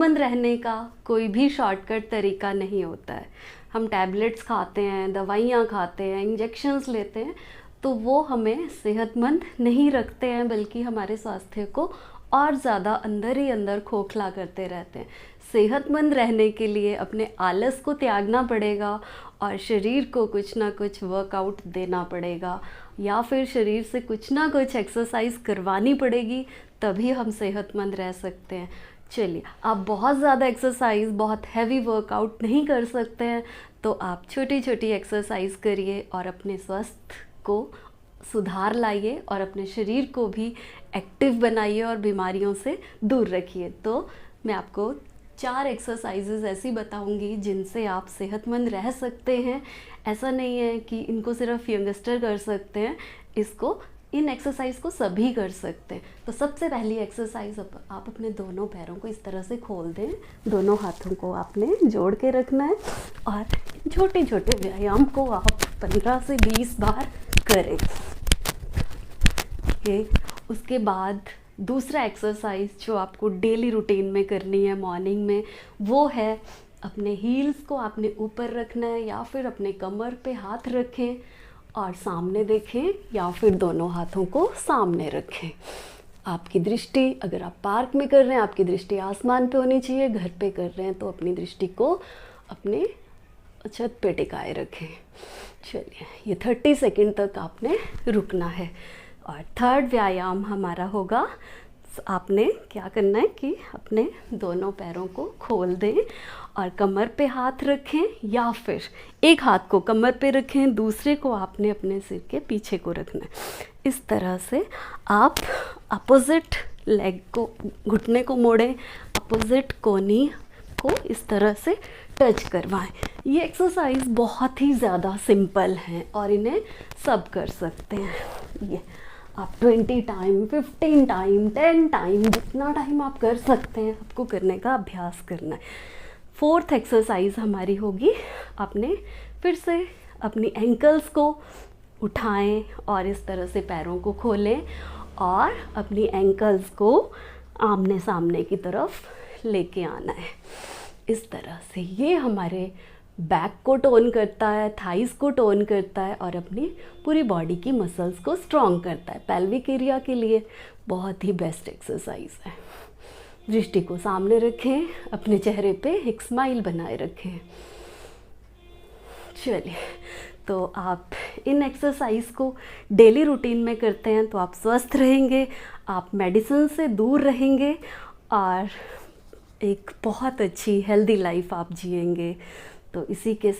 सेहतमंद रहने का कोई भी शॉर्टकट तरीका नहीं होता है। हम टैबलेट्स खाते हैं, दवाइयाँ खाते हैं, इंजेक्शंस लेते हैं, तो वो हमें सेहतमंद नहीं रखते हैं, बल्कि हमारे स्वास्थ्य को और ज़्यादा अंदर ही अंदर खोखला करते रहते हैं। सेहतमंद रहने के लिए अपने आलस को त्यागना पड़ेगा और शरीर को कुछ ना कुछ वर्कआउट देना पड़ेगा, या फिर शरीर से कुछ ना कुछ एक्सरसाइज करवानी पड़ेगी, तभी हम सेहतमंद रह सकते हैं। चलिए, आप बहुत ज़्यादा एक्सरसाइज, बहुत हैवी वर्कआउट नहीं कर सकते हैं, तो आप छोटी छोटी एक्सरसाइज करिए और अपने स्वास्थ्य को सुधार लाइए और अपने शरीर को भी एक्टिव बनाइए और बीमारियों से दूर रखिए। तो मैं आपको 4 एक्सरसाइजेज ऐसी बताऊंगी जिनसे आप सेहतमंद रह सकते हैं। ऐसा नहीं है कि इनको सिर्फ यंगस्टर कर सकते हैं, इन एक्सरसाइज को सभी कर सकते हैं। तो सबसे पहली एक्सरसाइज, आप अपने दोनों पैरों को इस तरह से खोल दें, दोनों हाथों को आपने जोड़ के रखना है और छोटे छोटे व्यायाम को आप 15 से 20 बार करें। उसके बाद दूसरा एक्सरसाइज जो आपको डेली रूटीन में करनी है मॉर्निंग में, वो है अपने हील्स को आपने ऊपर रखना है, या फिर अपने कमर पे हाथ रखें और सामने देखें, या फिर दोनों हाथों को सामने रखें। आपकी दृष्टि, अगर आप पार्क में कर रहे हैं, आपकी दृष्टि आसमान पे होनी चाहिए। घर पे कर रहे हैं तो अपनी दृष्टि को अपने छत पे टिकाए रखें। चलिए, ये 30 सेकंड तक आपने रुकना है। और थर्ड व्यायाम हमारा होगा, आपने क्या करना है कि अपने दोनों पैरों को खोल दें और कमर पे हाथ रखें, या फिर एक हाथ को कमर पे रखें, दूसरे को आपने अपने सिर के पीछे को रखना है। इस तरह से आप अपोजिट लेग को, घुटने को मोड़ें, अपोजिट कोनी को इस तरह से टच करवाएं। ये एक्सरसाइज बहुत ही ज़्यादा सिंपल हैं और इन्हें सब कर सकते हैं। ये आप 20 टाइम, 15 टाइम, 10 टाइम, जितना टाइम आप कर सकते हैं, आपको करने का अभ्यास करना है। फोर्थ एक्सरसाइज हमारी होगी, आपने फिर से अपनी एंकल्स को उठाएं और इस तरह से पैरों को खोलें और अपनी एंकल्स को आमने सामने की तरफ लेके आना है। इस तरह से ये हमारे बैक को टोन करता है, थाइस को टोन करता है और अपनी पूरी बॉडी की मसल्स को स्ट्रॉन्ग करता है। पेल्विक एरिया के लिए बहुत ही बेस्ट एक्सरसाइज है। दृष्टि को सामने रखें, अपने चेहरे पे एक स्माइल बनाए रखें। चलिए, तो आप इन एक्सरसाइज को डेली रूटीन में करते हैं तो आप स्वस्थ रहेंगे, आप मेडिसिन से दूर रहेंगे और एक बहुत अच्छी हेल्दी लाइफ आप जिएंगे। तो इसी के साथ